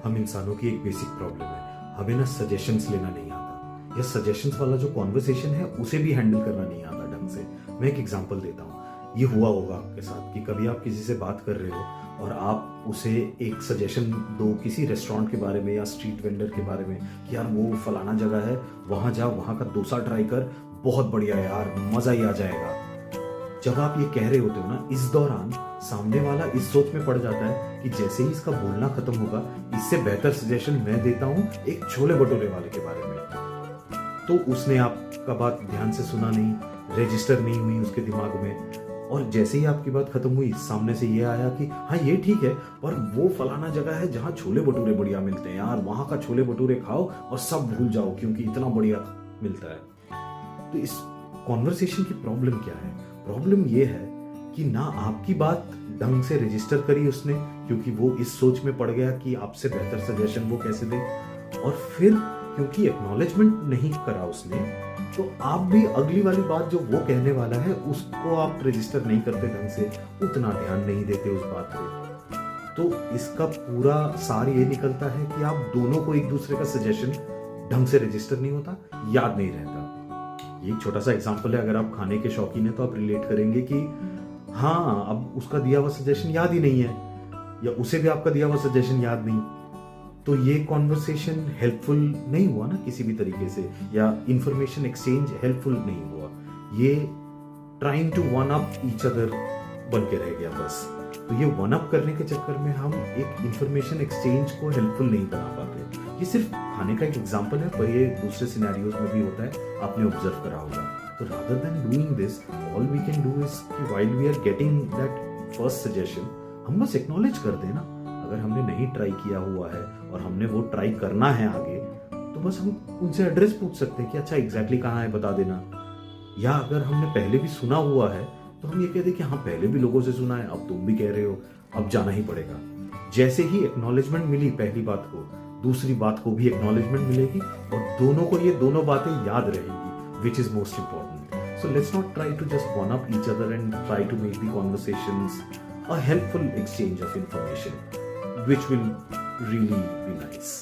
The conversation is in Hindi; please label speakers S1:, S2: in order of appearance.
S1: हम इंसानों की एक बेसिक प्रॉब्लम है, हमें ना सजेशंस लेना नहीं आता, या सजेशंस वाला जो कॉन्वर्सेशन है उसे भी हैंडल करना नहीं आता ढंग से। मैं एक एग्जांपल देता हूँ। ये हुआ होगा आपके साथ कि कभी आप किसी से बात कर रहे हो और आप उसे एक सजेशन दो किसी रेस्टोरेंट के बारे में या स्ट्रीट वेंडर के बारे में कि यार वो फलाना जगह है, वहाँ जा, वहाँ का डोसा ट्राई कर, बहुत बढ़िया है यार, मज़ा ही आ जाएगा। जब आप ये कह रहे होते हो ना, इस दौरान सामने वाला इस सोच में पड़ जाता है कि जैसे ही इसका बोलना खत्म होगा, इससे बेहतर सजेशन मैं देता हूँ एक छोले भटूरे वाले के बारे में। तो उसने आपका बात ध्यान से सुना नहीं, रजिस्टर नहीं हुई उसके दिमाग में, और जैसे ही आपकी बात खत्म हुई, सामने से ये आया कि हाँ ये ठीक है, पर वो फलाना जगह है जहाँ छोले भटूरे बढ़िया मिलते हैं यार, वहाँ का छोले भटूरे खाओ और सब भूल जाओ क्योंकि इतना बढ़िया मिलता है। तो इस कॉन्वर्सेशन की प्रॉब्लम क्या है? प्रॉब्लम ये है कि ना आपकी बात ढंग से रजिस्टर करी उसने, क्योंकि वो इस सोच में पड़ गया कि आपसे बेहतर सजेशन वो कैसे दे, और फिर क्योंकि एक्नॉलेजमेंट नहीं करा उसने, तो आप भी अगली वाली बात जो वो कहने वाला है उसको आप रजिस्टर नहीं करते ढंग से, उतना ध्यान नहीं देते उस बात पे। तो इसका पूरा सार ये निकलता है कि आप दोनों को एक दूसरे का सजेशन ढंग से रजिस्टर नहीं होता, याद नहीं रहता। ये एक छोटा सा एग्जांपल है, अगर आप खाने के शौकीन है तो आप रिलेट करेंगे कि हाँ, अब उसका दिया हुआ सजेशन याद ही नहीं है, या उसे भी आपका दिया हुआ सजेशन याद नहीं, तो ये कॉन्वर्सेशन हेल्पफुल नहीं हुआ ना किसी भी तरीके से, या इंफॉर्मेशन एक्सचेंज हेल्पफुल नहीं हुआ। ये trying to one up each other बन के रह गया बस। तो ये वन अप करने के चक्कर में हम एक इंफॉर्मेशन एक्सचेंज को हेल्पफुल नहीं बना पाते। ये सिर्फ खाने का एक एग्जांपल है, पर ये दूसरे सिनेरियोज में भी होता है, आपने ऑब्जर्व करा होगा। तो rather than doing this, all we can do is कि while we are getting that first suggestion, हम बस एक्नॉलेज कर देना। अगर हमने नहीं ट्राई किया हुआ है और हमने वो ट्राई करना है आगे, तो बस हम उनसे एड्रेस पूछ सकते हैं कि अच्छा एग्जैक्टली कहाँ है, बता देना। या अगर हमने पहले भी सुना हुआ है तो हम ये कह दें कि हाँ पहले भी लोगों से सुना है, अब तुम भी कह रहे हो, अब जाना ही पड़ेगा। जैसे ही एक्नॉलेजमेंट मिली पहली बात को, दूसरी बात को भी एक्नॉलेजमेंट मिलेगी, और दोनों को ये दोनों बातें याद रहेंगी, which is most important. So let's not try to just one up each other and try to make the conversations a helpful exchange of information, which will really be nice.